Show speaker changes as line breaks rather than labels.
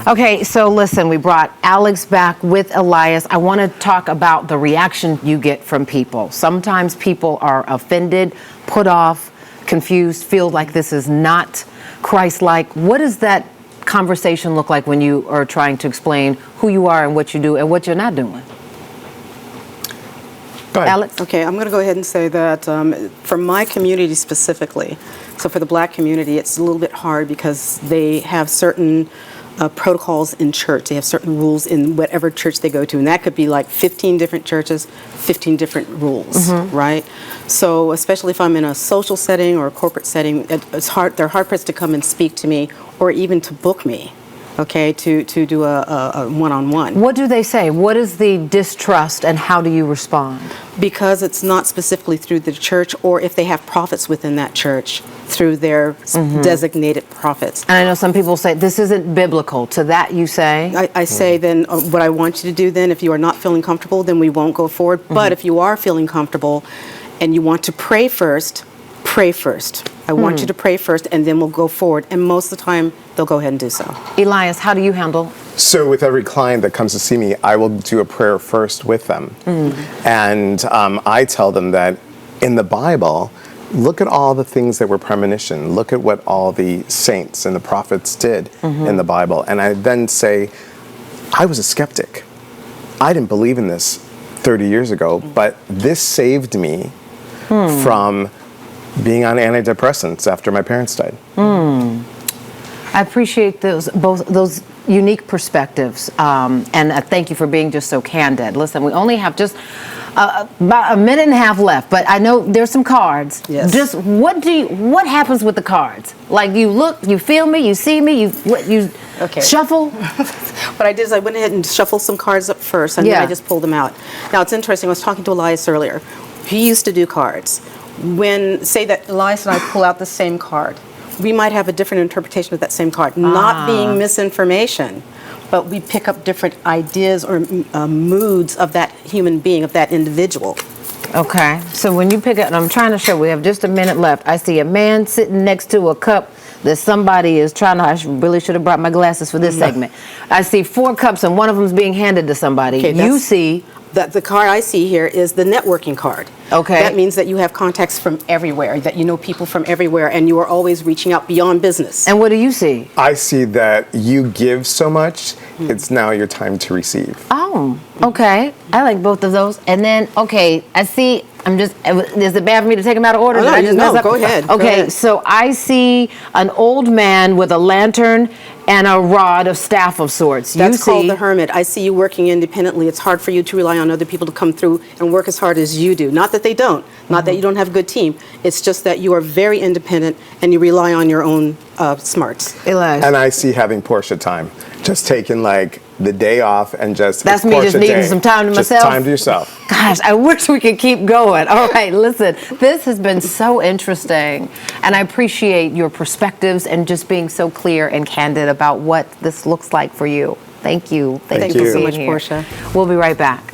Okay, so listen, we brought Alixe back with Elias. I want to talk about the reaction you get from people. Sometimes people are offended, put off, confused, feel like this is not Christ-like. What does that conversation look like when you are trying to explain who you are and what you do and what you're not doing?
Go ahead.
Alixe?
Okay, I'm going to go ahead and say that for my community specifically, so for the black community, it's a little bit hard because they have certain protocols in church. They have certain rules in whatever church they go to, and that could be like 15 different churches, 15 different rules, right? So especially if I'm in a social setting or a corporate setting, it's hard. They're hard pressed to come and speak to me or even to book me. Okay, to do a one-on-one.
What do they say? What is the distrust and how do you respond?
Because it's not specifically through the church, or if they have prophets within that church, through their designated prophets.
And I know some people say this isn't biblical. To that you say?
I say then what I want you to do then, if you are not feeling comfortable, then we won't go forward. But if you are feeling comfortable and you want to pray first, pray first. I want you to pray first, and then we'll go forward. And most of the time, they'll go ahead and do so.
Elias, how do you handle?
So with every client that comes to see me, I will do a prayer first with them. And I tell them that in the Bible, look at all the things that were premonition. Look at what all the saints and the prophets did in the Bible. And I then say, I was a skeptic. I didn't believe in this 30 years ago, but this saved me from being on antidepressants after my parents died.
I appreciate those unique perspectives, and thank you for being just so candid. Listen, we only have just about a minute and a half left, but I know there's some cards.
Yes.
Just what happens with the cards? Like you look, you feel me, you see me, you
Okay.
shuffle.
What I did is I went ahead and shuffled some cards up first, and then I just pulled them out. Now, it's interesting. I was talking to Elias earlier. He used to do cards. When, say that Elias and I pull out the same card, we might have a different interpretation of that same card. Not being misinformation, but we pick up different ideas or moods of that human being, of that individual.
Okay, so when you pick up, and I'm trying to show, we have just a minute left. I see a man sitting next to a cup that somebody is trying to, really should have brought my glasses for this segment. I see 4 cups and one of them is being handed to somebody.
Okay,
you see...
The card I see here is the networking card.
Okay.
That means that you have contacts from everywhere, that you know people from everywhere, and you are always reaching out beyond business.
And what do you see?
I see that you give so much, it's now your time to receive.
Oh, okay. I like both of those. And then, okay, I see, is it bad for me to take them out of order?
Oh,
Did I
no,
just
no,
mess up?
go ahead, go
Okay,
ahead.
so I see an old man with a lantern and a rod of staff of sorts.
That's called the hermit. I see you working independently. It's hard for you to rely on other people to come through and work as hard as you do. Not that they don't. Not that you don't have a good team. It's just that you are very independent and you rely on your own smarts.
Elias.
And I see having Portia time. Just taking like the day off and just...
That's me just
Portia
needing
day.
some time to
Just
myself.
time to yourself.
Gosh, I wish we could keep going. All right, listen, this has been so interesting, and I appreciate your perspectives and just being so clear and candid about what this looks like for you. Thank you.
Thank
you
you
for
so
being
much,
here.
Portia.
We'll be right back.